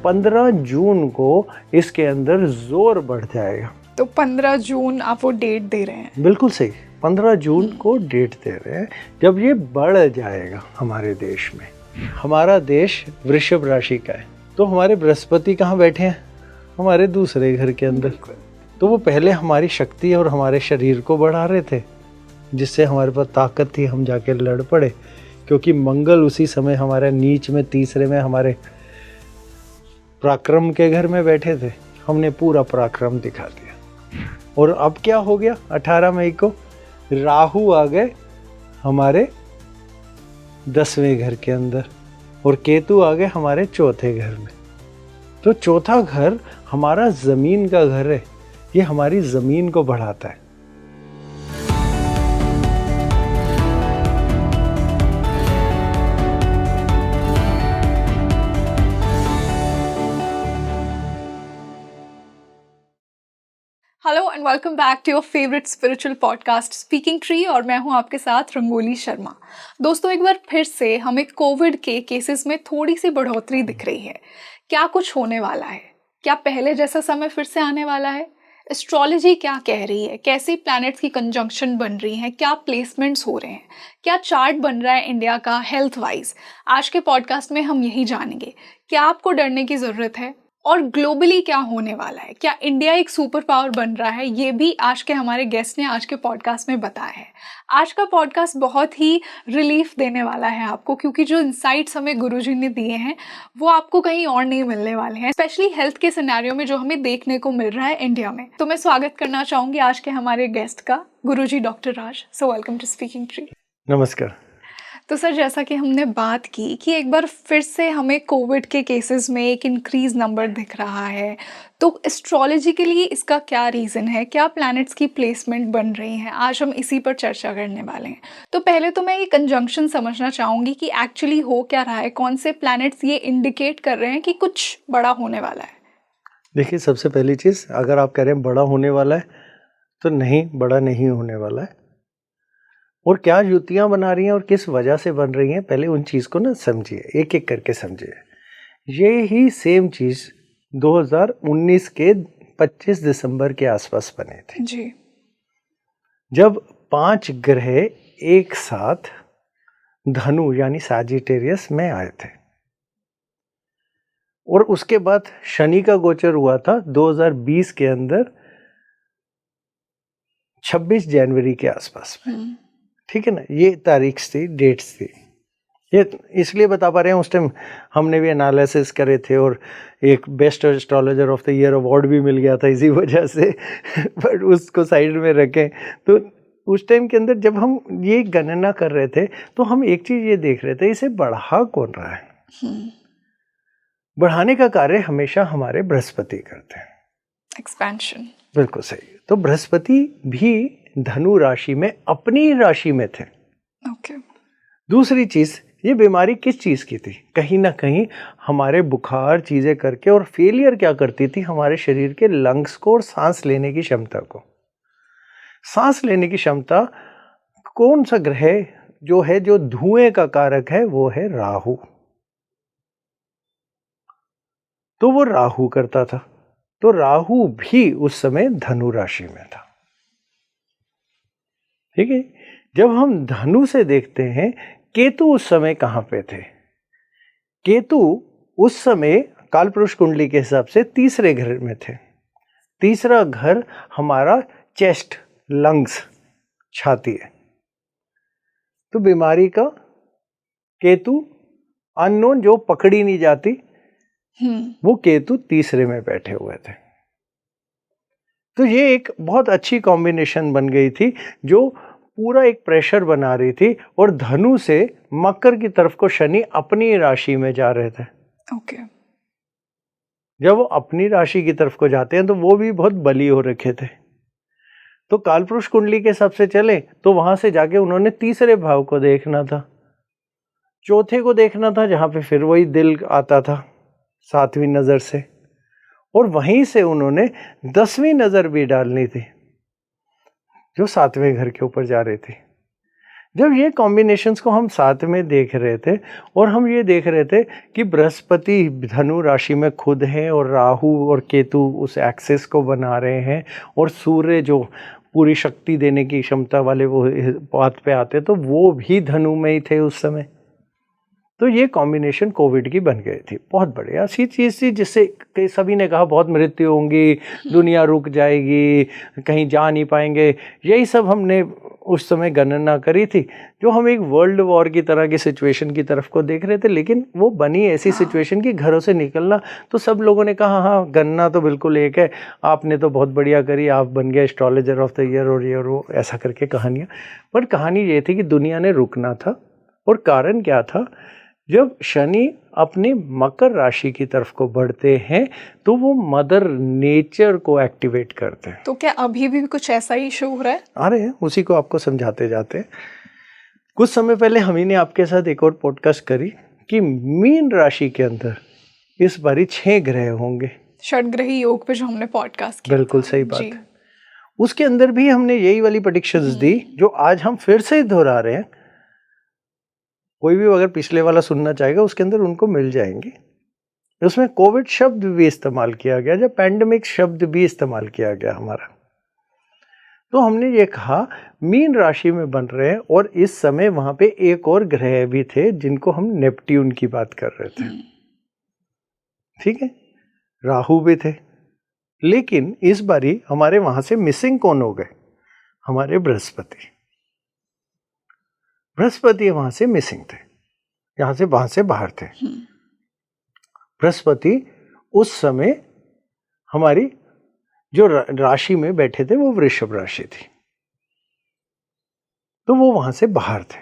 15 जून को इसके अंदर जोर बढ़ जाएगा। तो 15 जून आप वो डेट दे रहे हैं? बिल्कुल सही, 15 जून को डेट दे रहे हैं जब ये बढ़ जाएगा हमारे देश में। हमारा देश वृषभ राशि का है, तो हमारे बृहस्पति कहाँ बैठे हैं? हमारे दूसरे घर के अंदर। तो वो पहले हमारी शक्ति और हमारे शरीर को बढ़ा रहे थे, जिससे हमारे पास ताकत थी, हम जाके लड़ पड़े। क्योंकि मंगल उसी समय हमारे नीच में, तीसरे में हमारे पराक्रम के घर में बैठे थे, हमने पूरा पराक्रम दिखा दिया। और अब क्या हो गया? 18 मई को राहु आ गए हमारे 10वें घर के अंदर और केतु आ गए हमारे चौथे घर में। तो चौथा घर हमारा जमीन का घर है, ये हमारी जमीन को बढ़ाता है। Hello and welcome back to your favourite spiritual podcast speaking tree, और मैं हूं आपके साथ रंगोली शर्मा। दोस्तों, एक बार फिर से हमें कोविड के केसेस में थोड़ी सी बढ़ोतरी दिख रही है। क्या कुछ होने वाला है? क्या पहले जैसा समय फिर से आने वाला है? एस्ट्रोलॉजी क्या कह रही है? कैसी प्लैनेट्स की कंजंक्शन बन रही हैं? क्या प्लेसमेंट्स हो रहे हैं? क्या चार्ट बन रहा है इंडिया का हेल्थ वाइज? आज के पॉडकास्ट में हम यही जानेंगे। क्या आपको डरने की ज़रूरत है? और ग्लोबली क्या होने वाला है? क्या इंडिया एक सुपर पावर बन रहा है? ये भी आज के हमारे गेस्ट ने आज के पॉडकास्ट में बताया है। आज का पॉडकास्ट बहुत ही रिलीफ देने वाला है आपको, क्योंकि जो इंसाइट्स हमें गुरुजी ने दिए हैं वो आपको कहीं और नहीं मिलने वाले हैं, स्पेशली हेल्थ के सिनेरियो में जो हमें देखने को मिल रहा है इंडिया में। तो मैं स्वागत करना चाहूँगी आज के हमारे गेस्ट का, Guruji doctor Raj. So welcome to Speaking Tree. नमस्कार। तो सर, जैसा कि हमने बात की कि एक बार फिर से हमें कोविड के केसेस में एक इंक्रीज नंबर दिख रहा है, तो एस्ट्रोलॉजी के लिए इसका क्या रीज़न है? क्या प्लैनेट्स की प्लेसमेंट बन रही हैं? आज हम इसी पर चर्चा करने वाले हैं। तो पहले तो मैं ये कंजंक्शन समझना चाहूँगी कि एक्चुअली हो क्या रहा है, कौन से प्लैनेट्स ये इंडिकेट कर रहे हैं कि कुछ बड़ा होने वाला है? देखिए, सबसे पहली चीज़, अगर आप कह रहे हैं बड़ा होने वाला है, तो नहीं, बड़ा नहीं होने वाला है। और क्या युतियाँ बना रही हैं और किस वजह से बन रही हैं, पहले उन चीज़ को ना समझिए, एक एक करके समझिए। ये ही सेम चीज़ 2019 के 25 दिसंबर के आसपास बने थे जी। जब 5 ग्रह एक साथ धनु यानी सैजिटेरियस में आए थे। और उसके बाद शनि का गोचर हुआ था 2020 के अंदर 26 जनवरी के आसपास में। ठीक है ना, ये तारीख थी, डेट्स थी। ये इसलिए बता पा रहे हैं, उस टाइम हमने भी एनालिसिस करे थे और एक best astrologer of the year award भी मिल गया था इसी वजह से। बट उसको साइड में रखें, तो उस टाइम के अंदर जब हम ये गणना कर रहे थे तो हम एक चीज़ ये देख रहे थे, इसे बढ़ा कौन रहा है? बढ़ाने का कार्य हमेशा हमारे बृहस्पति करते हैं, एक्सपेंशन। बिल्कुल सही। तो बृहस्पति भी धनु राशि में, अपनी राशि में थे। ओके। दूसरी चीज, ये बीमारी किस चीज की थी? कहीं ना कहीं हमारे बुखार चीजें करके, और फेलियर क्या करती थी? हमारे शरीर के लंग्स को और सांस लेने की क्षमता को। सांस लेने की क्षमता, कौन सा ग्रह जो है जो धुएं का कारक है? वो है राहु। तो वो राहु करता था। तो राहु भी उस समय धनु राशि में था। ठीक है। जब हम धनु से देखते हैं, केतु उस समय कहां पे थे? केतु उस समय कालपुरुष कुंडली के हिसाब से तीसरे घर में थे। तीसरा घर हमारा चेस्ट, लंग्स, छाती है। तो बीमारी का केतु अननोन, जो पकड़ी नहीं जाती, वो केतु तीसरे में बैठे हुए थे। तो ये एक बहुत अच्छी कॉम्बिनेशन बन गई थी, जो पूरा एक प्रेशर बना रही थी। और धनु से मकर की तरफ को शनि अपनी राशि में जा रहे थे। ओके। जब वो अपनी राशि की तरफ को जाते हैं तो वो भी बहुत बली हो रखे थे। तो कालपुरुष कुंडली के हिसाब से चले तो वहां से जाके उन्होंने तीसरे भाव को देखना था, चौथे को देखना था, जहां पे फिर वही दिल आता था 7वीं नजर से, और वहीं से उन्होंने 10वीं नजर भी डालनी थी, जो 7वें घर के ऊपर जा रही थी। जब ये कॉम्बिनेशंस को हम साथ में देख रहे थे और हम ये देख रहे थे कि बृहस्पति धनु राशि में खुद है और राहु और केतु उस एक्सिस को बना रहे हैं और सूर्य जो पूरी शक्ति देने की क्षमता वाले वो पाथ पे आते, तो वो भी धनु में ही थे उस समय। तो ये कॉम्बिनेशन कोविड की बन गई थी। बहुत बढ़िया सी चीज़ थी, जिससे सभी ने कहा बहुत मृत्यु होंगी, दुनिया रुक जाएगी, कहीं जा नहीं पाएंगे। यही सब हमने उस समय गणना करी थी, जो हम एक वर्ल्ड वॉर की तरह की सिचुएशन की तरफ को देख रहे थे। लेकिन वो बनी ऐसी सिचुएशन कि घरों से निकलना, तो सब लोगों ने कहा हाँ गणना तो बिल्कुल एक है, आपने तो बहुत बढ़िया करी, आप बन गए एस्ट्रोलॉजर ऑफ द ईयर और ये और वो, ऐसा करके कहानियाँ। पर कहानी ये थी कि दुनिया ने रुकना था। और कारण क्या था, जब शनि अपनी मकर राशि की तरफ को बढ़ते हैं तो वो मदर नेचर को एक्टिवेट करते हैं। तो क्या अभी भी कुछ ऐसा ही इशू हो रहा है? आ रहे हैं, उसी को आपको समझाते जाते हैं। कुछ समय पहले हम ही ने आपके साथ एक और पॉडकास्ट करी कि मीन राशि के अंदर इस बारी 6 ग्रह होंगे, षडग्रही योग पे जो हमने पॉडकास्ट किया। बिल्कुल सही बात जी। है। उसके अंदर भी हमने यही वाली प्रेडिक्शंस दी जो आज हम फिर से दोहरा रहे हैं। कोई भी अगर पिछले वाला सुनना चाहेगा उसके अंदर उनको मिल जाएंगे। उसमें कोविड शब्द भी इस्तेमाल किया गया, जब पैंडेमिक शब्द भी इस्तेमाल किया गया हमारा। तो हमने ये कहा मीन राशि में बन रहे हैं, और इस समय वहां पे एक और ग्रह भी थे जिनको हम नेपट्यून की बात कर रहे थे। ठीक है, राहु भी थे। लेकिन इस बारी हमारे वहां से मिसिंग कौन हो गए? हमारे बृहस्पति। बृहस्पति वहां से मिसिंग थे, यहां से वहां से बाहर थे। बृहस्पति उस समय हमारी जो राशि में बैठे थे वो वृषभ राशि थी, तो वो वहां से बाहर थे।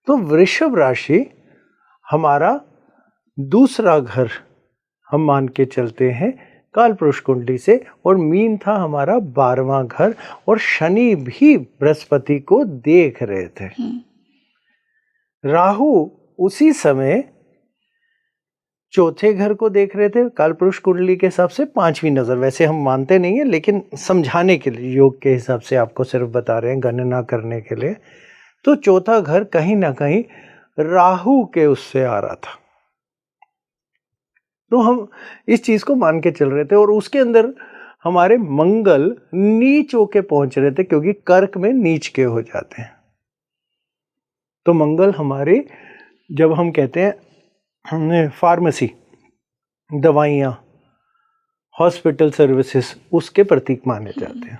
तो वृषभ राशि हमारा दूसरा घर हम मान के चलते हैं काल पुरुष कुंडली से, और मीन था हमारा 12वां घर, और शनि भी बृहस्पति को देख रहे थे। राहु उसी समय चौथे घर को देख रहे थे। काल पुरुष कुंडली के हिसाब से 5वीं नजर, वैसे हम मानते नहीं है लेकिन समझाने के लिए योग के हिसाब से आपको सिर्फ बता रहे हैं, गणना करने के लिए। तो चौथा घर कहीं ना कहीं राहु के उससे आ रहा था, तो हम इस चीज को मान के चल रहे थे। और उसके अंदर हमारे मंगल नीच होके पहुंच रहे थे, क्योंकि कर्क में नीच के हो जाते हैं। तो मंगल हमारे, जब हम कहते हैं फार्मेसी, दवाइयाँ, हॉस्पिटल सर्विसेज, उसके प्रतीक माने जाते हैं।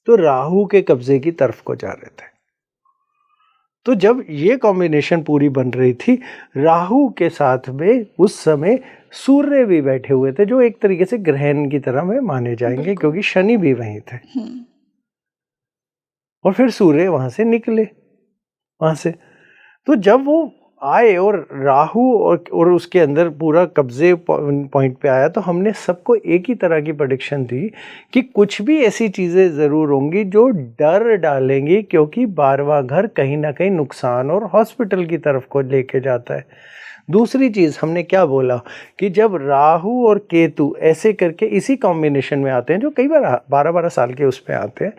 तो राहु के कब्जे की तरफ को जा रहे थे। तो जब ये कॉम्बिनेशन पूरी बन रही थी, राहु के साथ में उस समय सूर्य भी बैठे हुए थे, जो एक तरीके से ग्रहण की तरह में माने जाएंगे, क्योंकि शनि भी वहीं थे। और फिर सूर्य वहां से निकले, वहां से। तो जब वो आए और राहु और उसके अंदर पूरा कब्जे पॉइंट पे आया, तो हमने सबको एक ही तरह की प्रेडिक्शन दी कि कुछ भी ऐसी चीज़ें ज़रूर होंगी जो डर डालेंगी, क्योंकि 12वां घर कहीं ना कहीं नुकसान और हॉस्पिटल की तरफ को लेके जाता है। दूसरी चीज़ हमने क्या बोला कि जब राहु और केतु ऐसे करके इसी कॉम्बिनेशन में आते हैं, जो कई बार 12-12 साल के उस पर आते हैं,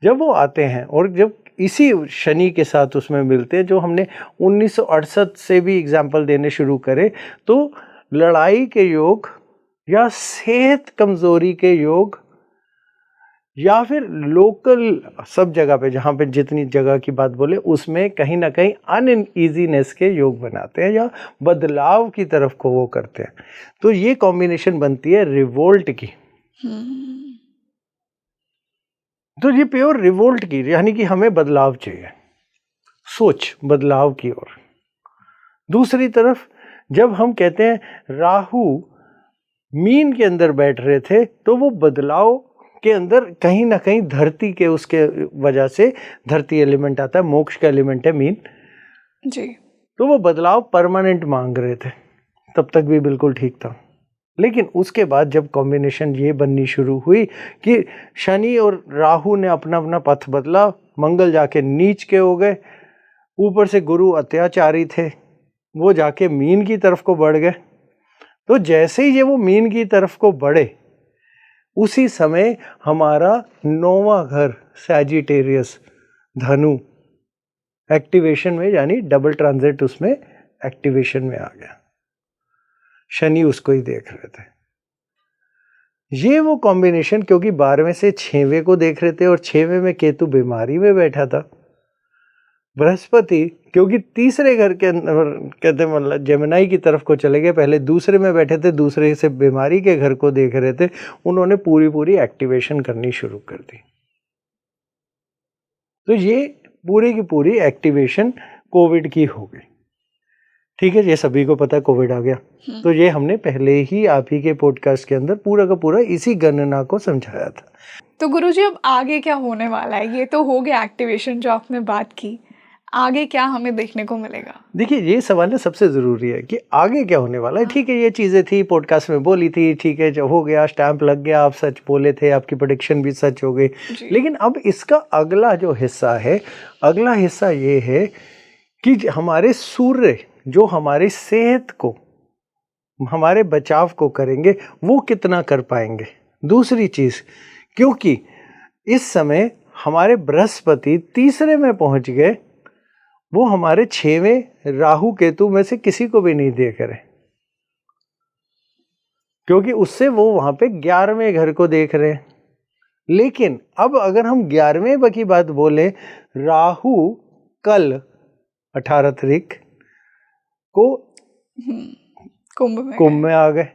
जब वो आते हैं और जब इसी शनि के साथ उसमें मिलते हैं, जो हमने 1968 से भी एग्जाम्पल देने शुरू करे, तो लड़ाई के योग या सेहत कमजोरी के योग, या फिर लोकल सब जगह पे, जहाँ पे जितनी जगह की बात बोले, उसमें कहीं ना कहीं अनईजीनेस के योग बनाते हैं या बदलाव की तरफ को वो करते हैं। तो ये कॉम्बिनेशन बनती है रिवोल्ट की। तो ये प्योर रिवोल्ट की, यानी कि हमें बदलाव चाहिए, सोच बदलाव की ओर। दूसरी तरफ जब हम कहते हैं राहु मीन के अंदर बैठ रहे थे, तो वो बदलाव के अंदर कहीं ना कहीं धरती के उसके वजह से, धरती एलिमेंट आता है, मोक्ष का एलिमेंट है मीन जी। तो वो बदलाव परमानेंट मांग रहे थे, तब तक भी बिल्कुल ठीक था। लेकिन उसके बाद जब कॉम्बिनेशन ये बननी शुरू हुई कि शनि और राहु ने अपना अपना पथ बदला, मंगल जाके नीच के हो गए, ऊपर से गुरु अत्याचारी थे, वो जाके मीन की तरफ को बढ़ गए। तो जैसे ही ये वो मीन की तरफ को बढ़े, उसी समय हमारा 9वां घर सैजिटेरियस धनु एक्टिवेशन में, यानी डबल ट्रांजिट उसमें एक्टिवेशन में आ गया। शनि उसको ही देख रहे थे। ये वो कॉम्बिनेशन, क्योंकि 12वें से 6वें को देख रहे थे और 6वें में केतु बीमारी में बैठा था। बृहस्पति क्योंकि तीसरे घर के अंदर कहते मतलब जेमिनाई की तरफ को चले गए, पहले दूसरे में बैठे थे, दूसरे से बीमारी के घर को देख रहे थे, उन्होंने पूरी एक्टिवेशन करनी शुरू कर दी। तो ये पूरी की पूरी एक्टिवेशन कोविड की हो गई। ठीक है, ये सभी को पता कोविड आ गया। तो ये हमने पहले ही आप ही के पॉडकास्ट के अंदर पूरा का पूरा इसी गणना को समझाया था। तो गुरुजी अब आगे क्या होने वाला है? ये तो हो गया एक्टिवेशन जो आपने बात की, आगे क्या हमें देखने को मिलेगा? देखिए, ये सवाल ना सबसे ज़रूरी है कि आगे क्या होने वाला है। ठीक है, ये चीज़ें थी, पॉडकास्ट में बोली थी, ठीक है, जो हो गया, स्टैंप लग गया, आप सच बोले थे, आपकी प्रेडिक्शन भी सच हो गई। लेकिन अब इसका अगला जो हिस्सा है, अगला हिस्सा ये है कि हमारे सूर्य जो हमारी सेहत को, हमारे बचाव को करेंगे, वो कितना कर पाएंगे। दूसरी चीज़, क्योंकि इस समय हमारे बृहस्पति तीसरे में पहुंच गए, वो हमारे 6वें राहु केतु में से किसी को भी नहीं देख रहे, क्योंकि उससे वो वहां पे 11वें घर को देख रहे हैं। लेकिन अब अगर हम 11वें की बात बोले, राहु कल 18 तारीख को कुंभ में आ गए।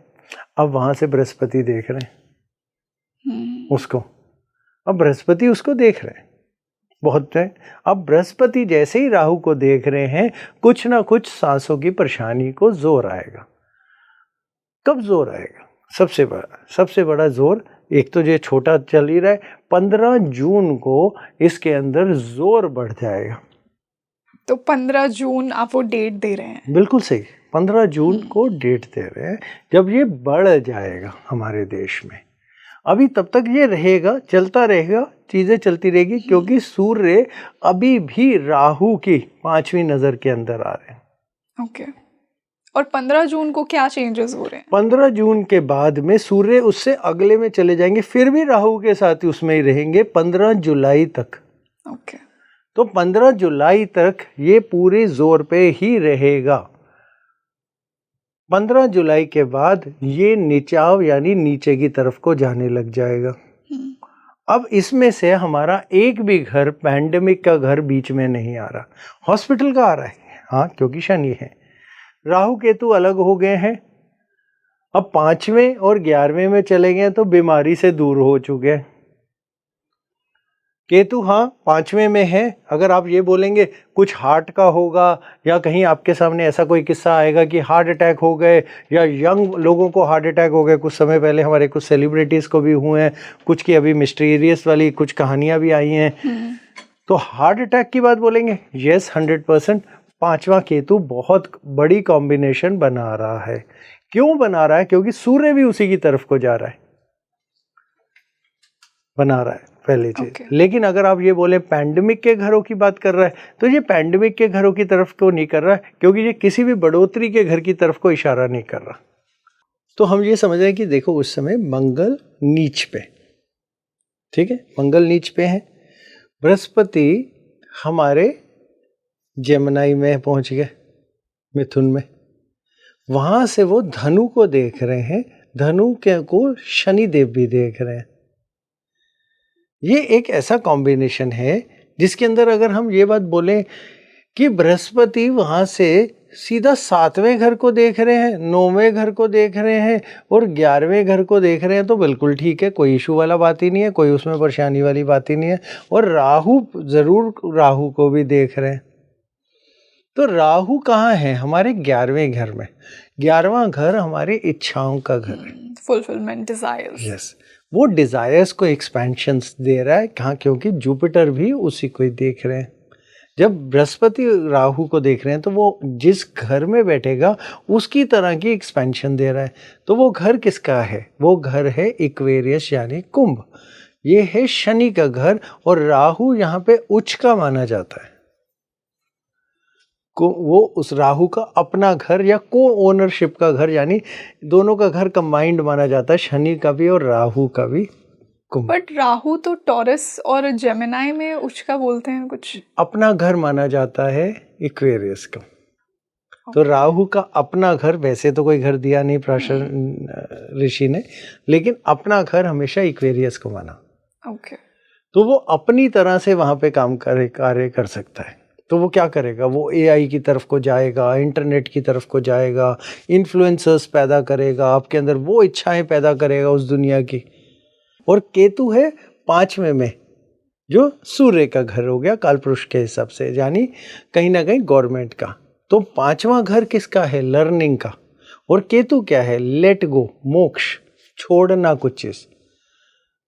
अब वहां से बृहस्पति देख रहे हैं उसको, अब बृहस्पति उसको देख रहे हैं, बहुत है। अब बृहस्पति जैसे ही राहु को देख रहे हैं, कुछ ना कुछ सांसों की परेशानी को जोर आएगा। कब जोर आएगा? सबसे बड़ा जोर, एक तो ये छोटा चल ही रहा है, 15 जून को इसके अंदर जोर बढ़ जाएगा। तो 15 जून आप वो डेट दे रहे हैं? बिल्कुल सही, 15 जून को डेट दे रहे हैं, जब ये बढ़ जाएगा हमारे देश में। अभी तब तक ये रहेगा, चलता रहेगा, चीज़ें चलती रहेगी, क्योंकि सूर्य अभी भी राहु की 5वीं नज़र के अंदर आ रहे हैं। ओके। और 15 जून को क्या चेंजेस हो रहे हैं? 15 जून के बाद में सूर्य उससे अगले में चले जाएंगे, फिर भी राहु के साथ ही उसमें ही रहेंगे 15 जुलाई तक। ओके। तो 15 जुलाई तक ये पूरे जोर पे ही रहेगा। 15 जुलाई के बाद ये निचाव यानी नीचे की तरफ को जाने लग जाएगा। अब इसमें से हमारा एक भी घर, पैंडेमिक का घर बीच में नहीं आ रहा, हॉस्पिटल का आ रहा है, हाँ, क्योंकि शनि है। राहु केतु अलग हो गए हैं, अब 5वें और 11वें में चले गए तो बीमारी से दूर हो चुके हैं। केतु हाँ 5वें में है। अगर आप ये बोलेंगे कुछ हार्ट का होगा, या कहीं आपके सामने ऐसा कोई किस्सा आएगा कि हार्ट अटैक हो गए, या यंग लोगों को हार्ट अटैक हो गए, कुछ समय पहले हमारे कुछ सेलिब्रिटीज़ को भी हुए हैं, कुछ की अभी मिस्टीरियस वाली कुछ कहानियाँ भी आई हैं, तो हार्ट अटैक की बात बोलेंगे, यस 100%। 5वां केतु बहुत बड़ी कॉम्बिनेशन बना रहा है। क्यों बना रहा है? क्योंकि सूर्य भी उसी की तरफ को जा रहा है, बना रहा है, पहली चीज। लेकिन अगर आप ये बोले पैंडेमिक के घरों की बात कर रहा है, तो ये पैंडेमिक के घरों की तरफ को नहीं कर रहा है, क्योंकि ये किसी भी बढ़ोतरी के घर की तरफ को इशारा नहीं कर रहा। तो हम ये समझ रहे हैं कि देखो उस समय मंगल नीच पे, ठीक है, मंगल नीच पे है, बृहस्पति हमारे जेमिनाई में पहुंच गए, मिथुन में, वहां से वो धनु को देख रहे हैं, धनु के को शनि देव भी देख रहे हैं। ये एक ऐसा कॉम्बिनेशन है जिसके अंदर अगर हम ये बात बोलें कि बृहस्पति वहां से सीधा 7वें घर को देख रहे हैं, 9वें घर को देख रहे हैं और 11वें घर को देख रहे हैं, तो बिल्कुल ठीक है, कोई इशू वाला बात ही नहीं है, कोई उसमें परेशानी वाली बात ही नहीं है। और राहु जरूर राहु को भी देख रहे हैं। तो राहु कहाँ है? हमारे 11वें घर में। 11वां घर हमारी इच्छाओं का घर है, फुलफिलमेंट, डिजायर्स। यस, वो डिजायर्स को एक्सपेंशन दे रहा है। कहाँ? क्योंकि जुपिटर भी उसी को ही देख रहे हैं। जब बृहस्पति राहु को देख रहे हैं तो वो जिस घर में बैठेगा उसकी तरह की एक्सपेंशन दे रहा है। तो वो घर किसका है? वो घर है इक्वेरियस यानी कुंभ। ये है शनि का घर, और राहु यहाँ पे उच्च का माना जाता है। वो उस राहु का अपना घर या को ओनरशिप का घर, यानी दोनों का घर कंबाइंड माना जाता है, शनि का भी और राहु का भी कुंभ। बट राहु तो टॉरस और जेमिनाई में उचका बोलते हैं कुछ। अपना घर माना जाता है इक्वेरियस का। तो राहु का अपना घर, वैसे तो कोई घर दिया नहीं प्राशर ऋषि ने, लेकिन अपना घर हमेशा इक्वेरियस को माना। ओके। तो वो अपनी तरह से वहां पे कार्य कर सकता है। तो वो क्या करेगा, वो एआई की तरफ को जाएगा, इंटरनेट की तरफ को जाएगा, इन्फ्लुएंसर्स पैदा करेगा, आपके अंदर वो इच्छाएं पैदा करेगा उस दुनिया की। और केतु है 5वें में, जो सूर्य का घर हो गया कालपुरुष के हिसाब से, यानी कहीं ना कहीं गवर्नमेंट का। तो 5वां घर किसका है, लर्निंग का। और केतु क्या है, लेट गो, मोक्ष, छोड़ना कुछ चीज।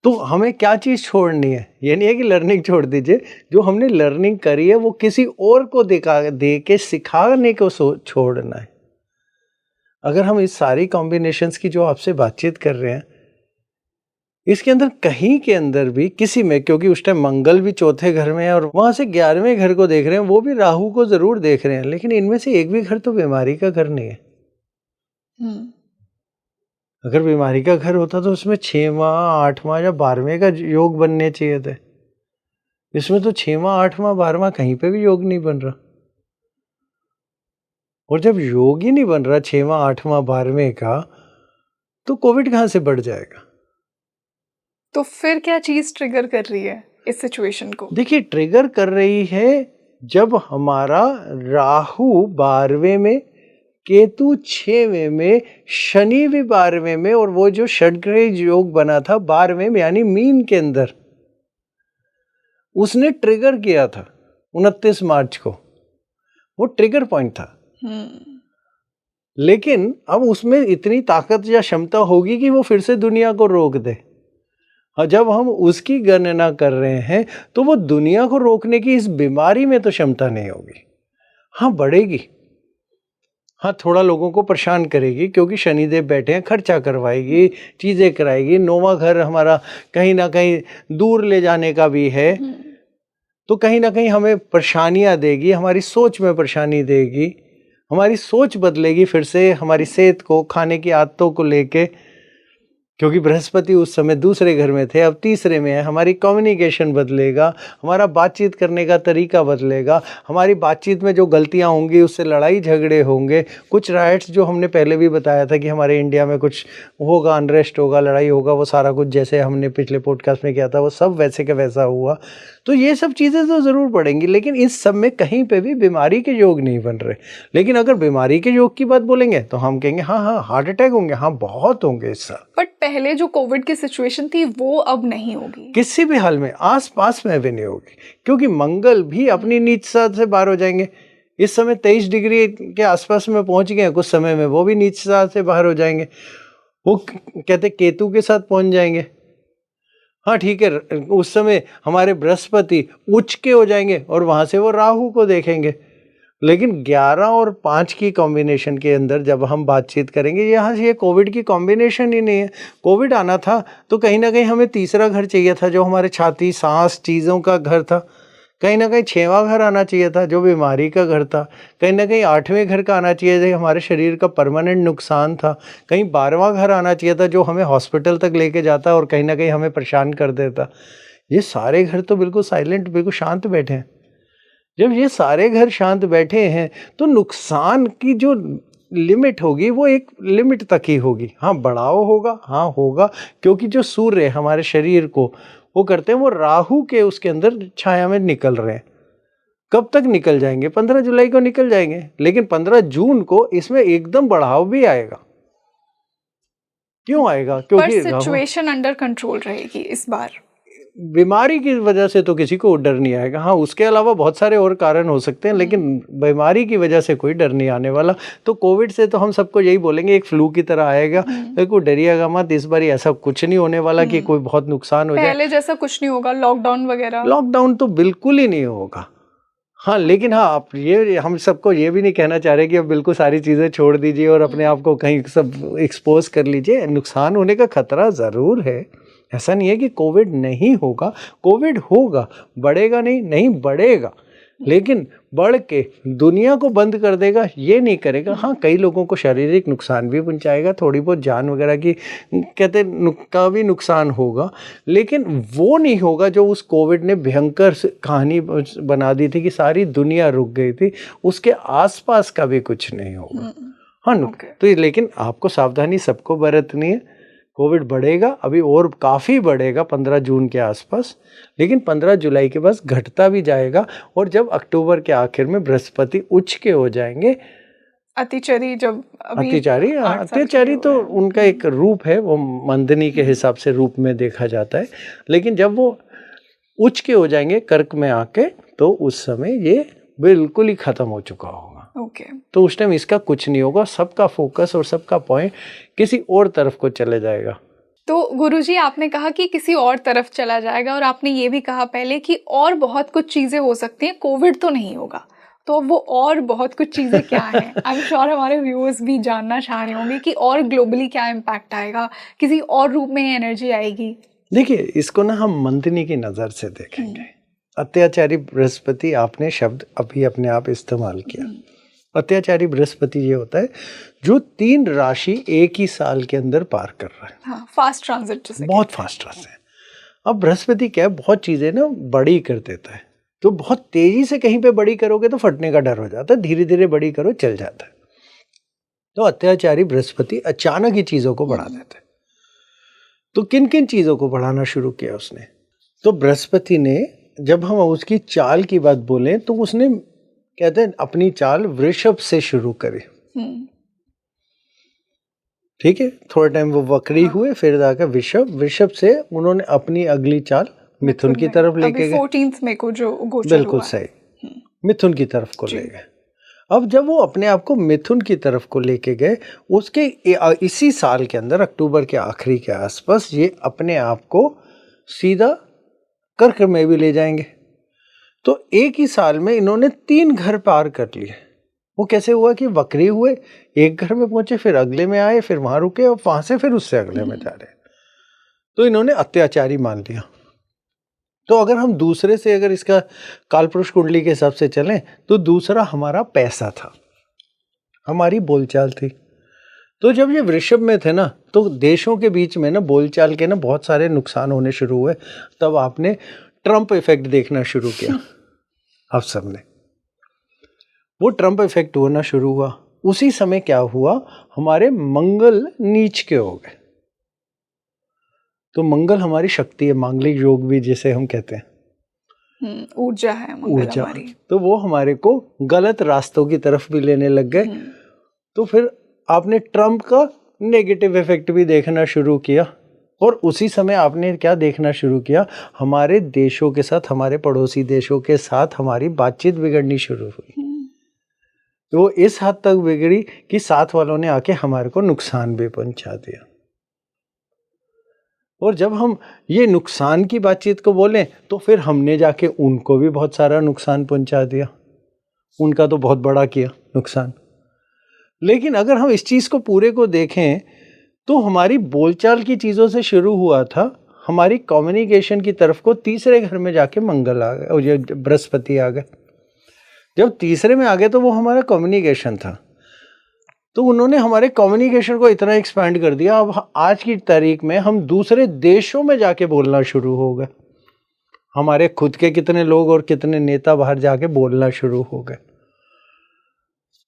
तो हमें क्या चीज छोड़नी है, ये नहीं है कि लर्निंग छोड़ दीजिए, जो हमने लर्निंग करी है वो किसी और को दे के सिखाने को छोड़ना है। अगर हम इस सारी कॉम्बिनेशंस की जो आपसे बातचीत कर रहे हैं, इसके अंदर कहीं के अंदर भी किसी में, क्योंकि उस टाइम मंगल भी 4थे घर में है और वहां से 11वें घर को देख रहे हैं, वो भी राहु को जरूर देख रहे हैं, लेकिन इनमें से एक भी घर तो बीमारी का घर नहीं है। अगर बीमारी का घर होता तो उसमें 6वां 8वां या 12वें का योग बनने चाहिए थे। इसमें तो 6वां 8वां 12वां कहीं पे भी योग नहीं बन रहा। और जब योग ही नहीं बन रहा 6वां 8वां 12वें का, तो कोविड कहां से बढ़ जाएगा। तो फिर क्या चीज ट्रिगर कर रही है इस सिचुएशन को? देखिए, ट्रिगर कर रही है जब हमारा राहु 12वें में, केतु 6वें में, शनि भी 12वें में, और वो जो षड्ग्रह योग बना था 12वें में यानी मीन के अंदर, उसने ट्रिगर किया था 29 मार्च को। वो ट्रिगर पॉइंट था। लेकिन अब उसमें इतनी ताकत या क्षमता होगी कि वो फिर से दुनिया को रोक दे। और जब हम उसकी गणना कर रहे हैं तो वो दुनिया को रोकने की इस बीमारी में तो क्षमता नहीं होगी। हाँ, बढ़ेगी, हाँ थोड़ा लोगों को परेशान करेगी, क्योंकि शनिदेव बैठे हैं, खर्चा करवाएगी, चीज़ें कराएगी। 9वां घर हमारा कहीं ना कहीं दूर ले जाने का भी है, तो कहीं ना कहीं हमें परेशानियां देगी, हमारी सोच में परेशानी देगी, हमारी सोच बदलेगी फिर से, हमारी सेहत को, खाने की आदतों को लेके, क्योंकि बृहस्पति उस समय दूसरे घर में थे, अब तीसरे में है। हमारी कम्युनिकेशन बदलेगा, हमारा बातचीत करने का तरीका बदलेगा, हमारी बातचीत में जो गलतियां होंगी उससे लड़ाई झगड़े होंगे, कुछ राइट्स जो हमने पहले भी बताया था कि हमारे इंडिया में कुछ होगा, अनरेस्ट होगा, लड़ाई होगा, वो सारा कुछ जैसे हमने पिछले पॉडकास्ट में किया था वो सब वैसे का वैसा हुआ। तो ये सब चीज़ें तो ज़रूर पड़ेंगी, लेकिन इस सब में कहीं पे भी बीमारी के योग नहीं बन रहे। लेकिन अगर बीमारी के योग की बात बोलेंगे तो हम कहेंगे हाँ हाँ हार्ट अटैक होंगे, हाँ बहुत होंगे इस साल। बट पहले जो कोविड की सिचुएशन थी वो अब नहीं होगी, किसी भी हाल में, आस पास में भी नहीं होगी, क्योंकि मंगल भी अपनी नीच साथ से बाहर हो जाएंगे। इस समय 23 डिग्री के आसपास में पहुंच गए, कुछ समय में वो भी नीच साथ से बाहर हो जाएंगे। वो कहते केतु के साथ पहुंच जाएंगे। हाँ ठीक है, उस समय हमारे बृहस्पति उच्च के हो जाएंगे और वहां से वो राहु को देखेंगे। लेकिन 11 और 5 की कॉम्बिनेशन के अंदर जब हम बातचीत करेंगे, यहाँ से ये कोविड की कॉम्बिनेशन ही नहीं है। कोविड आना था तो कहीं ना कहीं हमें तीसरा घर चाहिए था, जो हमारे छाती, सांस, चीज़ों का घर था। कहीं ना कहीं 6वां घर आना चाहिए था, जो बीमारी का घर था। कहीं ना कहीं 8वें घर का आना चाहिए था, हमारे शरीर का परमानेंट नुकसान था। कहीं 12वां घर आना चाहिए था, जो हमें हॉस्पिटल तक लेके जाता और कहीं ना कहीं हमें परेशान कर देता। ये सारे घर तो बिल्कुल साइलेंट, बिल्कुल शांत बैठे हैं। जब ये सारे घर शांत बैठे हैं तो नुकसान की जो लिमिट होगी वो एक लिमिट तक ही होगी। हाँ बढ़ाव होगा, हाँ होगा, क्योंकि जो सूर्य हमारे शरीर को वो करते हैं, वो राहु के उसके अंदर छाया में निकल रहे हैं। कब तक निकल जाएंगे? 15 जुलाई को निकल जाएंगे, लेकिन 15 जून को इसमें एकदम बढ़ाव भी आएगा। क्यों आएगा? क्योंकि सिचुएशन अंडर कंट्रोल रहेगी इस बार। बीमारी की वजह से तो किसी को डर नहीं आएगा। हाँ उसके अलावा बहुत सारे और कारण हो सकते हैं, लेकिन बीमारी की वजह से कोई डर नहीं आने वाला। तो कोविड से तो हम सबको यही बोलेंगे, एक फ्लू की तरह आएगा, कोई डरिएगा मत। इस बार ऐसा कुछ नहीं होने वाला कि कोई बहुत नुकसान हो जाए। पहले जैसा कुछ नहीं होगा, लॉकडाउन वगैरह, लॉकडाउन तो बिल्कुल ही नहीं होगा। हाँ लेकिन हाँ आप ये, हम सबको ये भी नहीं कहना चाह रहे कि अब बिल्कुल सारी चीज़ें छोड़ दीजिए और अपने आप को कहीं सब एक्सपोज कर लीजिए। नुकसान होने का खतरा ज़रूर है, ऐसा नहीं है कि कोविड नहीं होगा, कोविड होगा, बढ़ेगा नहीं, नहीं बढ़ेगा, लेकिन बढ़ के दुनिया को बंद कर देगा ये नहीं करेगा। हाँ, कई लोगों को शारीरिक नुकसान भी पहुंचाएगा, थोड़ी बहुत जान वगैरह की कहते का भी नुकसान होगा, लेकिन वो नहीं होगा जो उस कोविड ने भयंकर कहानी बना दी थी कि सारी दुनिया रुक गई थी, उसके आसपास का भी कुछ नहीं होगा। हाँ, तो लेकिन आपको सावधानी सबको बरतनी है। कोविड बढ़ेगा, अभी और काफ़ी बढ़ेगा 15 जून के आसपास, लेकिन 15 जुलाई के पास घटता भी जाएगा। और जब अक्टूबर के आखिर में बृहस्पति उच्च के हो जाएंगे, अतिचारी जब अत्याचारी तो उनका एक रूप है, वो मंदनी के हिसाब से रूप में देखा जाता है, लेकिन जब वो उच्च के हो जाएंगे कर्क में आके, तो उस समय ये बिल्कुल ही खत्म हो चुका होगा। तो उस टाइम इसका कुछ नहीं होगा, सबका फोकस और सबका पॉइंट किसी और तरफ को चले जाएगा। तो गुरुजी, आपने कहा कि किसी और तरफ चला जाएगा, और आपने ये भी कहा पहले कि और बहुत कुछ चीजें हो सकती हैं, कोविड तो नहीं होगा। तो वो और बहुत कुछ चीजें क्या हैं? आई एम श्योर हमारे व्यूअर्स भी जानना चाह रहे होंगे कि और ग्लोबली क्या इम्पैक्ट आएगा, किसी और रूप में एनर्जी आएगी। देखिए, इसको ना हम मंथनी की नजर से देखेंगे। अत्याचारी बृहस्पति, आपने शब्द अभी अपने आप इस्तेमाल किया। अत्याचारी बृहस्पति ये होता है जो 3 राशि एक ही साल के अंदर पार कर रहा है। हाँ, फास्ट ट्रांजिट, बहुत फास्ट ट्रांजिट। अब बृहस्पति क्या है, बहुत चीजें ना बड़ी कर देता है, तो बहुत तेजी से कहीं पे बड़ी करोगे तो फटने का डर हो जाता है, धीरे धीरे बड़ी करो चल जाता है। तो अत्याचारी बृहस्पति अचानक ही चीजों को बढ़ा देता है। तो किन किन चीजों को बढ़ाना शुरू किया उसने? तो बृहस्पति ने, जब हम उसकी चाल की बात बोलें, तो उसने कहते हैं अपनी चाल वृषभ से शुरू करी। ठीक है, थोड़ा टाइम वो वक्री हुए, फिर जाकर वृषभ से उन्होंने अपनी अगली चाल मिथुन की तरफ लेके गए। 14 मई को जो गोचर बिल्कुल सही, मिथुन की तरफ को ले गए। अब जब वो अपने आप को मिथुन की तरफ को लेके गए, उसके इसी साल के अंदर अक्टूबर के आखिरी के आसपास ये अपने आप को सीधा कर्क में भी ले जाएंगे। तो एक ही साल में इन्होंने 3 घर पार कर लिए। वो कैसे हुआ कि वक्री हुए, एक घर में पहुंचे, फिर अगले में आए, फिर वहां रुके, और वहां से फिर उससे अगले में जा रहे। तो इन्होंने अत्याचारी मान लिया। तो अगर हम दूसरे से, अगर इसका कालपुरुष कुंडली के हिसाब से चलें, तो दूसरा हमारा पैसा था, हमारी बोलचाल थी। तो जब ये वृषभ में थे ना, तो देशों के बीच में ना बोलचाल के ना बहुत सारे नुकसान होने शुरू हुए। तब आपने ट्रंप इफेक्ट देखना शुरू किया आप सबने। वो ट्रंप इफेक्ट होना शुरू हुआ। उसी समय क्या हुआ, हमारे मंगल नीच के हो गए। तो मंगल हमारी शक्ति है, मांगलिक योग भी जिसे हम कहते हैं, ऊर्जा है मंगल हमारी। तो वो हमारे को गलत रास्तों की तरफ भी लेने लग गए। तो फिर आपने ट्रंप का नेगेटिव इफेक्ट भी देखना शुरू किया। और उसी समय आपने क्या देखना शुरू किया, हमारे देशों के साथ, हमारे पड़ोसी देशों के साथ हमारी बातचीत बिगड़नी शुरू हुई। तो वो इस हद तक बिगड़ी कि साथ वालों ने आके हमारे को नुकसान भी पहुंचा दिया। और जब हम ये नुकसान की बातचीत को बोलें, तो फिर हमने जाके उनको भी बहुत सारा नुकसान पहुंचा दिया। उनका तो बहुत बड़ा किया नुकसान। लेकिन अगर हम इस चीज को पूरे को देखें, तो हमारी बोलचाल की चीजों से शुरू हुआ था, हमारी कम्युनिकेशन की तरफ को तीसरे घर में जाके मंगल आ गए, और ये बृहस्पति आ गए। जब तीसरे में आ गए तो वो हमारा कम्युनिकेशन था। तो उन्होंने हमारे कम्युनिकेशन को इतना एक्सपैंड कर दिया, अब आज की तारीख में हम दूसरे देशों में जाके बोलना शुरू हो गए। हमारे खुद के कितने लोग और कितने नेता बाहर जाके बोलना शुरू हो गए।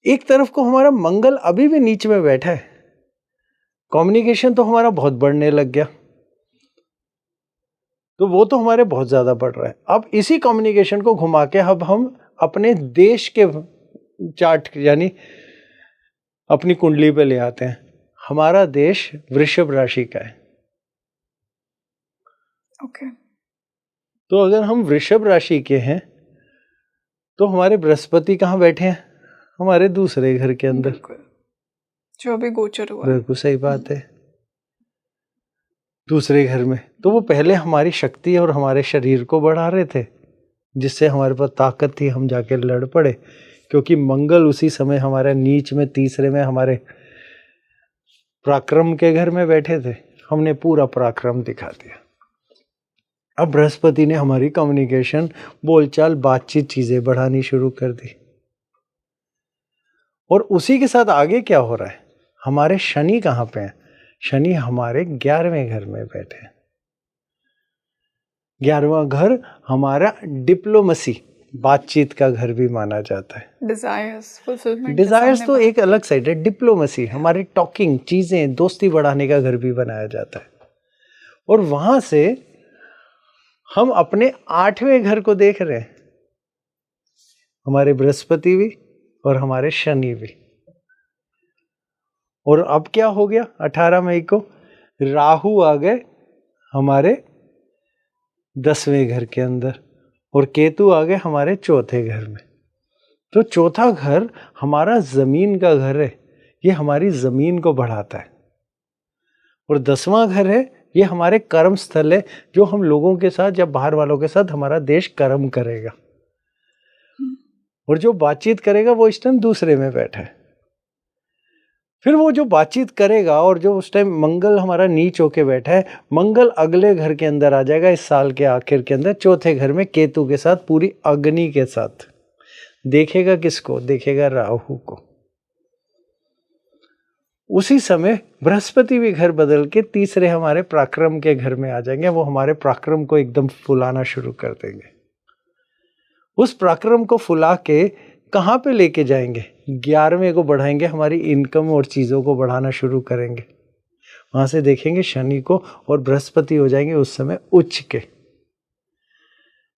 एक तरफ को हमारा मंगल अभी भी नीचे में बैठा है, कम्युनिकेशन तो हमारा बहुत बढ़ने लग गया। तो वो तो हमारे बहुत ज्यादा बढ़ रहा है। अब इसी कम्युनिकेशन को घुमा के अब हम अपने देश के चार्ट यानी अपनी कुंडली पे ले आते हैं। हमारा देश वृषभ राशि का है। ओके। तो अगर हम वृषभ राशि के हैं, तो हमारे बृहस्पति कहाँ बैठे हैं, हमारे दूसरे घर के अंदर, जो अभी गोचर हुआ। बिल्कुल सही बात है, दूसरे घर में। तो वो पहले हमारी शक्ति और हमारे शरीर को बढ़ा रहे थे, जिससे हमारे पास ताकत थी, हम जाके लड़ पड़े। क्योंकि मंगल उसी समय हमारे नीच में, तीसरे में हमारे पराक्रम के घर में बैठे थे। हमने पूरा पराक्रम दिखा दिया। अब बृहस्पति ने हमारी कम्युनिकेशन, बोलचाल, बातचीत, चीजें बढ़ानी शुरू कर दी। और उसी के साथ आगे क्या हो रहा है, हमारे शनि कहाँ पे हैं? शनि हमारे 11वें घर में बैठे हैं। 11वां घर हमारा डिप्लोमेसी, बातचीत का घर भी माना जाता है। डिजायर्स, फुलफिलमेंट, डिजायर्स तो एक अलग साइड है, डिप्लोमेसी हमारी टॉकिंग, चीजें, दोस्ती बढ़ाने का घर भी बनाया जाता है। और वहां से हम अपने 8वें घर को देख रहे हैं, हमारे बृहस्पति भी और हमारे शनि भी। और अब क्या हो गया, 18 मई को राहु आ गए हमारे 10वें घर के अंदर और केतु आ गए हमारे 4थे घर में। तो चौथा घर हमारा जमीन का घर है, ये हमारी जमीन को बढ़ाता है। और 10वां घर है, ये हमारे कर्म स्थल है, जो हम लोगों के साथ या बाहर वालों के साथ हमारा देश कर्म करेगा। और जो बातचीत करेगा वो इस टाइम दूसरे में बैठा है। फिर वो जो बातचीत करेगा और जो उस टाइम मंगल हमारा नीच होके बैठा है, मंगल अगले घर के अंदर आ जाएगा इस साल के आखिर के अंदर, 4थे घर में केतु के साथ, पूरी अग्नि के साथ। देखेगा किसको? देखेगा राहु को। उसी समय बृहस्पति भी घर बदल के तीसरे हमारे पराक्रम के घर में आ जाएंगे। वो हमारे पराक्रम को एकदम फुलाना शुरू कर देंगे। उस पराक्रम को फुला के कहाँ पे लेके जाएंगे? 11वें को बढ़ाएंगे, हमारी इनकम और चीज़ों को बढ़ाना शुरू करेंगे। वहाँ से देखेंगे शनि को, और बृहस्पति हो जाएंगे उस समय उच्च के।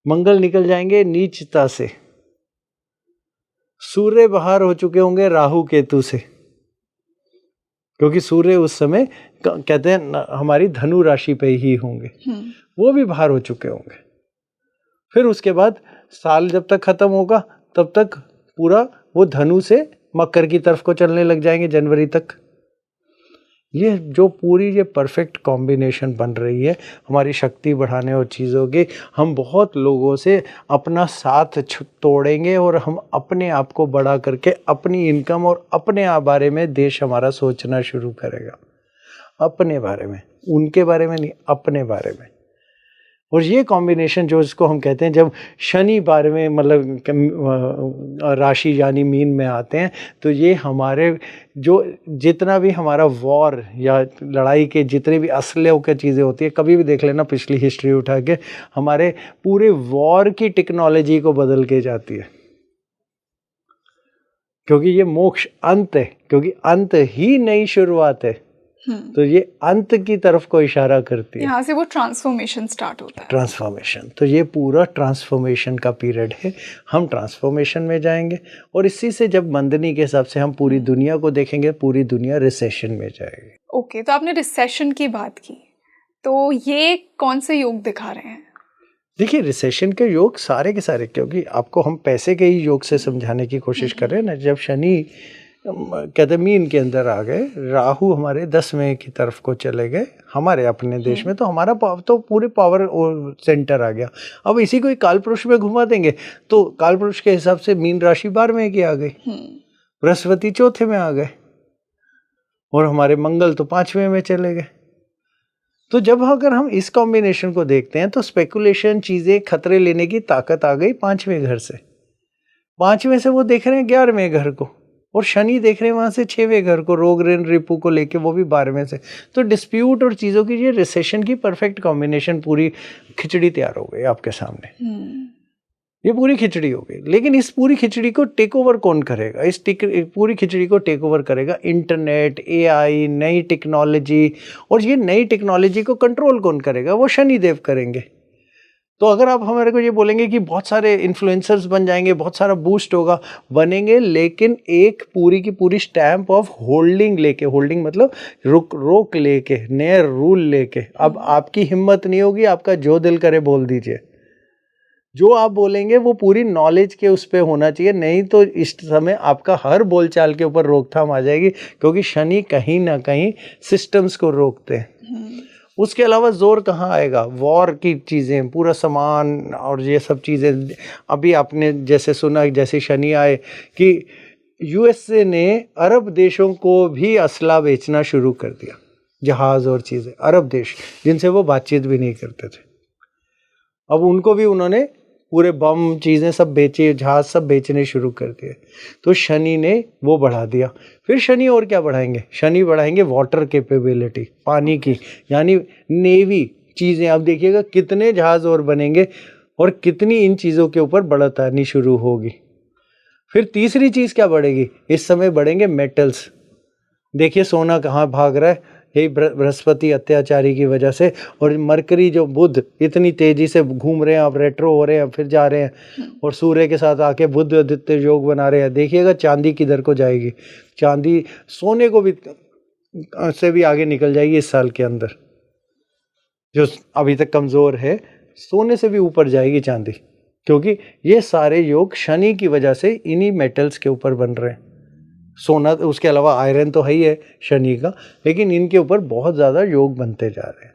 मंगल निकल जाएंगे नीचता से, सूर्य बाहर हो चुके होंगे राहु केतु से, क्योंकि सूर्य उस समय कहते हैं हमारी धनु राशि पे ही होंगे, वो भी बाहर हो चुके होंगे। फिर उसके बाद साल जब तक खत्म होगा तब तक पूरा वो धनु से मकर की तरफ को चलने लग जाएंगे जनवरी तक। ये जो पूरी ये परफेक्ट कॉम्बिनेशन बन रही है हमारी शक्ति बढ़ाने और चीज़ों की, हम बहुत लोगों से अपना साथ तोड़ेंगे और हम अपने आप को बड़ा करके अपनी इनकम और अपने आप बारे में देश हमारा सोचना शुरू करेगा। अपने बारे में, उनके बारे में नहीं, अपने बारे में। और ये कॉम्बिनेशन जो इसको हम कहते हैं, जब शनि बारे में मतलब राशि यानी मीन में आते हैं, तो ये हमारे जो जितना भी हमारा वॉर या लड़ाई के जितने भी असलहों की चीज़ें होती है, कभी भी देख लेना पिछली हिस्ट्री उठा के, हमारे पूरे वॉर की टेक्नोलॉजी को बदल के जाती है। क्योंकि ये मोक्ष अंत है, क्योंकि अंत ही नई शुरुआत है। तो ये अंत की तरफ को इशारा करती है। यहाँ से वो ट्रांसफॉर्मेशन स्टार्ट होता है। ट्रांसफॉर्मेशन, तो ये पूरा ट्रांसफॉर्मेशन का पीरियड है। हम ट्रांसफॉर्मेशन में जाएंगे और इसी से जब मंदनी के हिसाब से हम पूरी दुनिया को देखेंगे, पूरी दुनिया रिसेशन में जाएगी। ओके, तो आपने रिसेशन की बात की, तो ये कौन से योग दिखा रहे हैं? देखिए, रिसेशन के योग सारे के सारे, क्योंकि आपको हम पैसे के ही योग से समझाने की कोशिश कर रहे हैं ना। जब शनि कहते मीन के अंदर आ गए, राहु हमारे 10वें की तरफ को चले गए हमारे अपने देश में, तो हमारा तो पूरे पावर सेंटर आ गया। अब इसी को काल पुरुष में घुमा देंगे तो काल पुरुष के हिसाब से मीन राशि 12वें की आ गई, बृहस्पति 4थे में आ गए और हमारे मंगल तो 5वें में चले गए। तो जब अगर हम इस कॉम्बिनेशन को देखते हैं तो स्पेकुलेशन, चीजें, खतरे लेने की ताकत आ गई 5वें घर से। 5वें से वो देख रहे हैं 11वें घर को, और शनि देख रहे हैं वहां से 6वें घर को, रोग ऋण रिपु को लेके, वो भी 12वें से। तो डिस्प्यूट और चीजों की ये रिसेशन की परफेक्ट कॉम्बिनेशन, पूरी खिचड़ी तैयार हो गई आपके सामने। ये पूरी खिचड़ी हो गई। लेकिन इस पूरी खिचड़ी को टेक ओवर कौन करेगा? इस पूरी खिचड़ी को टेक ओवर करेगा इंटरनेट, AI, नई टेक्नोलॉजी। और ये नई टेक्नोलॉजी को कंट्रोल कौन करेगा? वो शनिदेव करेंगे। तो अगर आप हमारे को ये बोलेंगे कि बहुत सारे इन्फ्लुएंसर्स बन जाएंगे, बहुत सारा बूस्ट होगा, बनेंगे, लेकिन एक पूरी की पूरी स्टैंप ऑफ होल्डिंग लेके, होल्डिंग मतलब रोक लेके, नए रूल लेके। अब आपकी हिम्मत नहीं होगी, आपका जो दिल करे बोल दीजिए। जो आप बोलेंगे वो पूरी नॉलेज के उस पे होना चाहिए, नहीं तो इस समय आपका हर बोलचाल के ऊपर रोकथाम आ जाएगी, क्योंकि शनि कहीं ना कहीं सिस्टम्स को रोकते हैं। उसके अलावा जोर कहाँ आएगा? वॉर की चीज़ें, पूरा सामान और ये सब चीज़ें। अभी आपने जैसे सुना, जैसे शनि आए कि USA ने अरब देशों को भी असला बेचना शुरू कर दिया, जहाज़ और चीज़ें। अरब देश जिनसे वो बातचीत भी नहीं करते थे, अब उनको भी उन्होंने पूरे बम चीज़ें सब बेचे, जहाज सब बेचने शुरू कर दिए। तो शनि ने वो बढ़ा दिया। फिर शनि और क्या बढ़ाएंगे? शनि बढ़ाएंगे वाटर कैपेबिलिटी, पानी की, यानी नेवी चीज़ें। अब देखिएगा कितने जहाज और बनेंगे और कितनी इन चीज़ों के ऊपर बढ़त आनी शुरू होगी। फिर तीसरी चीज़ क्या बढ़ेगी? इस समय बढ़ेंगे मेटल्स। देखिए सोना कहाँ भाग रहा है, यही बृहस्पति अत्याचारी की वजह से। और मरकरी जो बुध इतनी तेजी से घूम रहे हैं, अब रेट्रो हो रहे हैं, फिर जा रहे हैं और सूर्य के साथ आके बुध आदित्य योग बना रहे हैं। देखिएगा चांदी किधर को जाएगी, चांदी सोने को भी से भी आगे निकल जाएगी इस साल के अंदर। जो अभी तक कमज़ोर है, सोने से भी ऊपर जाएगी चांदी, क्योंकि ये सारे योग शनि की वजह से इन्हीं मेटल्स के ऊपर बन रहे हैं। सोना, उसके अलावा आयरन तो है ही है शनि का, लेकिन इनके ऊपर बहुत ज़्यादा योग बनते जा रहे हैं।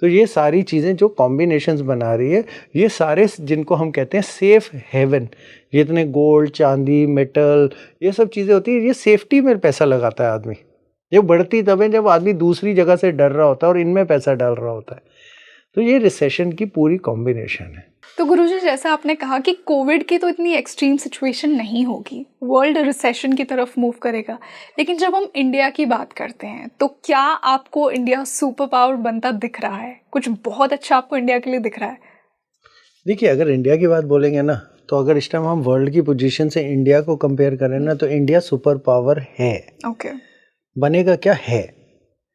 तो ये सारी चीज़ें जो कॉम्बिनेशंस बना रही है, ये सारे जिनको हम कहते हैं सेफ हेवन, जितने गोल्ड, चांदी, मेटल, ये सब चीज़ें होती है, ये सेफ्टी में पैसा लगाता है आदमी। ये बढ़ती तब है जब आदमी दूसरी जगह से डर रहा होता है और इनमें पैसा डाल रहा होता है। तो ये रिसेशन की पूरी कॉम्बिनेशन है। तो गुरुजी, जैसा आपने कहा कि कोविड की तो इतनी एक्सट्रीम सिचुएशन नहीं होगी, वर्ल्ड रिसेशन की तरफ मूव करेगा, लेकिन जब हम इंडिया की बात करते हैं तो क्या आपको इंडिया सुपर पावर बनता दिख रहा है? कुछ बहुत अच्छा आपको इंडिया के लिए दिख रहा है? देखिए, अगर इंडिया की बात बोलेंगे ना, तो अगर इस टाइम हम वर्ल्ड की पोजीशन से इंडिया को कंपेयर करें ना, तो इंडिया सुपर पावर है। ओके। बनेगा क्या है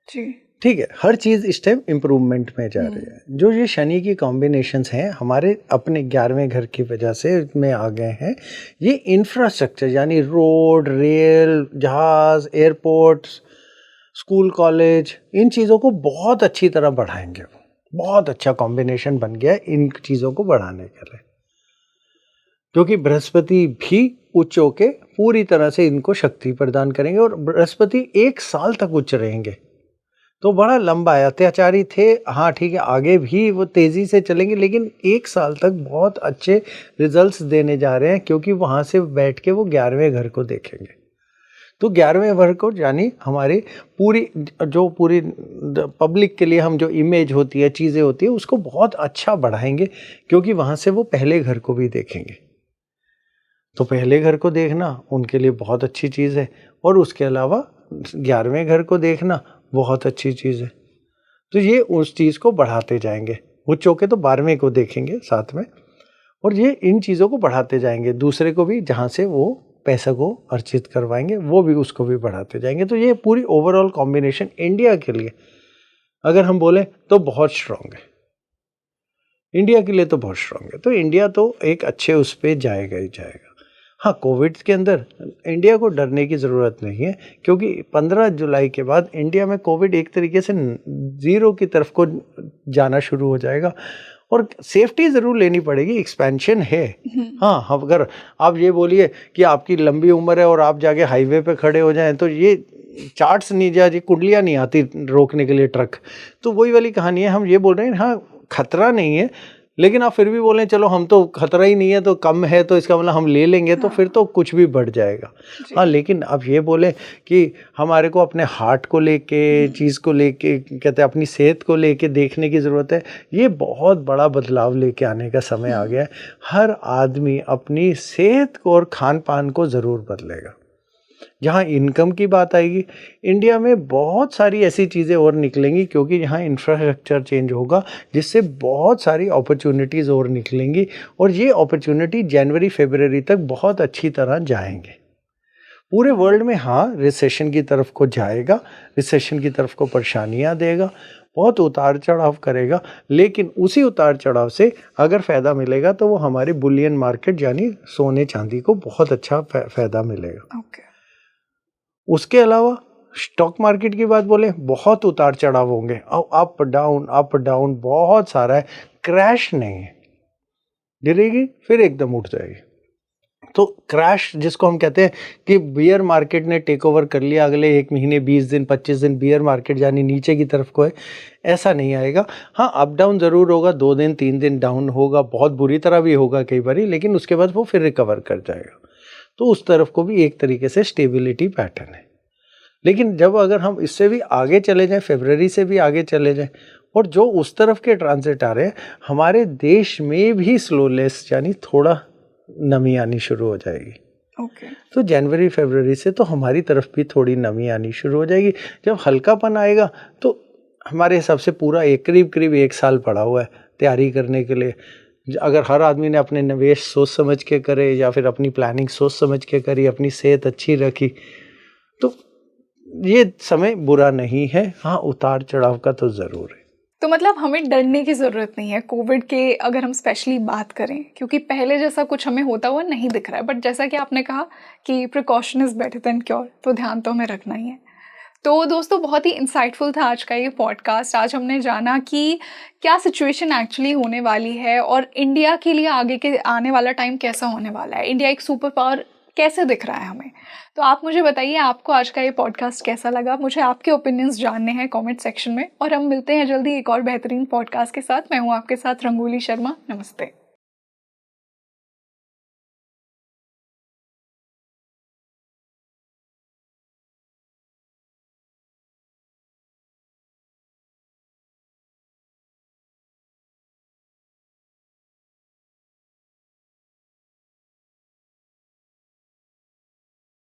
जी, ठीक है। हर चीज़ इस टाइम इम्प्रूवमेंट में जा रही है। जो ये शनि की कॉम्बिनेशंस हैं हमारे अपने 11वें घर की वजह से में आ गए हैं। ये इंफ्रास्ट्रक्चर यानी रोड, रेल, जहाज, एयरपोर्ट्स, स्कूल, कॉलेज, इन चीज़ों को बहुत अच्छी तरह बढ़ाएंगे। बहुत अच्छा कॉम्बिनेशन बन गया इन चीज़ों को बढ़ाने के लिए, क्योंकि बृहस्पति भी उच्च होके पूरी तरह से इनको शक्ति प्रदान करेंगे। और बृहस्पति 1 साल तक उच्च रहेंगे, तो बड़ा लंबा है। अत्याचारी थे, हाँ ठीक है, आगे भी वो तेज़ी से चलेंगे, लेकिन 1 साल तक बहुत अच्छे रिजल्ट्स देने जा रहे हैं, क्योंकि वहाँ से बैठ के वो 11वें घर को देखेंगे। तो 11वें घर को यानी हमारी पूरी पब्लिक के लिए हम जो इमेज होती है, चीज़ें होती है, उसको बहुत अच्छा बढ़ाएंगे, क्योंकि वहाँ से वो पहले घर को भी देखेंगे। तो पहले घर को देखना उनके लिए बहुत अच्छी चीज़ है, और उसके अलावा 11वें घर को देखना बहुत अच्छी चीज़ है। तो ये उस चीज़ को बढ़ाते जाएंगे। उच्च होके तो 12वें को देखेंगे साथ में, और ये इन चीज़ों को बढ़ाते जाएंगे। दूसरे को भी जहाँ से वो पैसा को अर्जित करवाएंगे, वो भी उसको भी बढ़ाते जाएंगे। तो ये पूरी ओवरऑल कॉम्बिनेशन इंडिया के लिए अगर हम बोलें तो बहुत स्ट्रांग है। इंडिया के लिए तो बहुत स्ट्रांग है। तो इंडिया तो एक अच्छे उस पर जाएगा ही जाएगा। हाँ, कोविड के अंदर इंडिया को डरने की ज़रूरत नहीं है, क्योंकि 15 जुलाई के बाद इंडिया में कोविड एक तरीके से ज़ीरो की तरफ को जाना शुरू हो जाएगा। और सेफ्टी ज़रूर लेनी पड़ेगी, एक्सपेंशन है। हाँ, अगर आप ये बोलिए कि आपकी लंबी उम्र है और आप जाके हाईवे पे खड़े हो जाएं, तो ये चार्ट्स नहीं जाए, कुंडलियाँ नहीं आती रोकने के लिए ट्रक। तो वही वाली कहानी है। हम ये बोल रहे हैं हाँ खतरा नहीं है, लेकिन आप फिर भी बोलें चलो हम तो खतरा ही नहीं है, तो कम है, तो इसका मतलब हम ले लेंगे, तो फिर तो कुछ भी बढ़ जाएगा। हाँ, लेकिन अब ये बोलें कि हमारे को अपने हार्ट को लेके, चीज़ को लेके, कहते हैं अपनी सेहत को लेके देखने की ज़रूरत है। ये बहुत बड़ा बदलाव लेके आने का समय आ गया है। हर आदमी अपनी सेहत को और खान पान को ज़रूर बदलेगा। जहाँ इनकम की बात आएगी, इंडिया में बहुत सारी ऐसी चीज़ें और निकलेंगी, क्योंकि यहाँ इंफ्रास्ट्रक्चर चेंज होगा, जिससे बहुत सारी अपॉर्चुनिटीज़ और निकलेंगी, और ये अपॉर्चुनिटी जनवरी फरवरी तक बहुत अच्छी तरह जाएंगे पूरे वर्ल्ड में। हाँ, रिसेशन की तरफ को जाएगा, रिसेशन की तरफ को परेशानियाँ देगा, बहुत उतार चढ़ाव करेगा, लेकिन उसी उतार चढ़ाव से अगर फ़ायदा मिलेगा तो वो हमारी बुलियन मार्केट यानी सोने चांदी को बहुत अच्छा फ़ायदा मिलेगा। उसके अलावा स्टॉक मार्केट की बात बोले, बहुत उतार चढ़ाव होंगे, अप डाउन बहुत सारा है। क्रैश नहीं है, गिरेगी फिर एकदम उठ जाएगी। तो क्रैश जिसको हम कहते हैं कि बियर मार्केट ने टेक ओवर कर लिया, अगले 1 महीने 20 दिन 25 दिन बियर मार्केट यानी नीचे की तरफ को है, ऐसा नहीं आएगा। हाँ, अप डाउन ज़रूर होगा, 2 दिन 3 दिन डाउन होगा, बहुत बुरी तरह भी होगा कई बार, लेकिन उसके बाद वो फिर रिकवर कर जाएगा। तो उस तरफ को भी एक तरीके से स्टेबिलिटी पैटर्न है। लेकिन जब अगर हम इससे भी आगे चले जाएं, फरवरी से भी आगे चले जाएं, और जो उस तरफ के ट्रांजिट आ रहे हैं, हमारे देश में भी स्लोलेस यानी थोड़ा नमी आनी शुरू हो जाएगी। ओके। तो जनवरी फरवरी से तो हमारी तरफ भी थोड़ी नमी आनी शुरू हो जाएगी। जब हल्कापन आएगा तो हमारे हिसाब से पूरा करीब 1 साल पड़ा हुआ है तैयारी करने के लिए। अगर हर आदमी ने अपने निवेश सोच समझ के करे या फिर अपनी प्लानिंग सोच समझ के करी, अपनी सेहत अच्छी रखी, तो ये समय बुरा नहीं है। हाँ, उतार चढ़ाव का तो ज़रूर है। तो मतलब हमें डरने की ज़रूरत नहीं है कोविड के, अगर हम स्पेशली बात करें, क्योंकि पहले जैसा कुछ हमें होता हुआ नहीं दिख रहा है। बट जैसा कि आपने कहा कि precaution is better than cure, तो ध्यान तो हमें रखना ही है। तो दोस्तों, बहुत ही इंसाइटफुल था आज का ये पॉडकास्ट। आज हमने जाना कि क्या सिचुएशन एक्चुअली होने वाली है और इंडिया के लिए आगे के आने वाला टाइम कैसा होने वाला है, इंडिया एक सुपर पावर कैसे दिख रहा है हमें। तो आप मुझे बताइए, आपको आज का ये पॉडकास्ट कैसा लगा? मुझे आपके ओपिनियंस जानने हैं कमेंट सेक्शन में। और हम मिलते हैं जल्दी एक और बेहतरीन पॉडकास्ट के साथ। मैं हूँ आपके साथ रंगोली शर्मा। नमस्ते।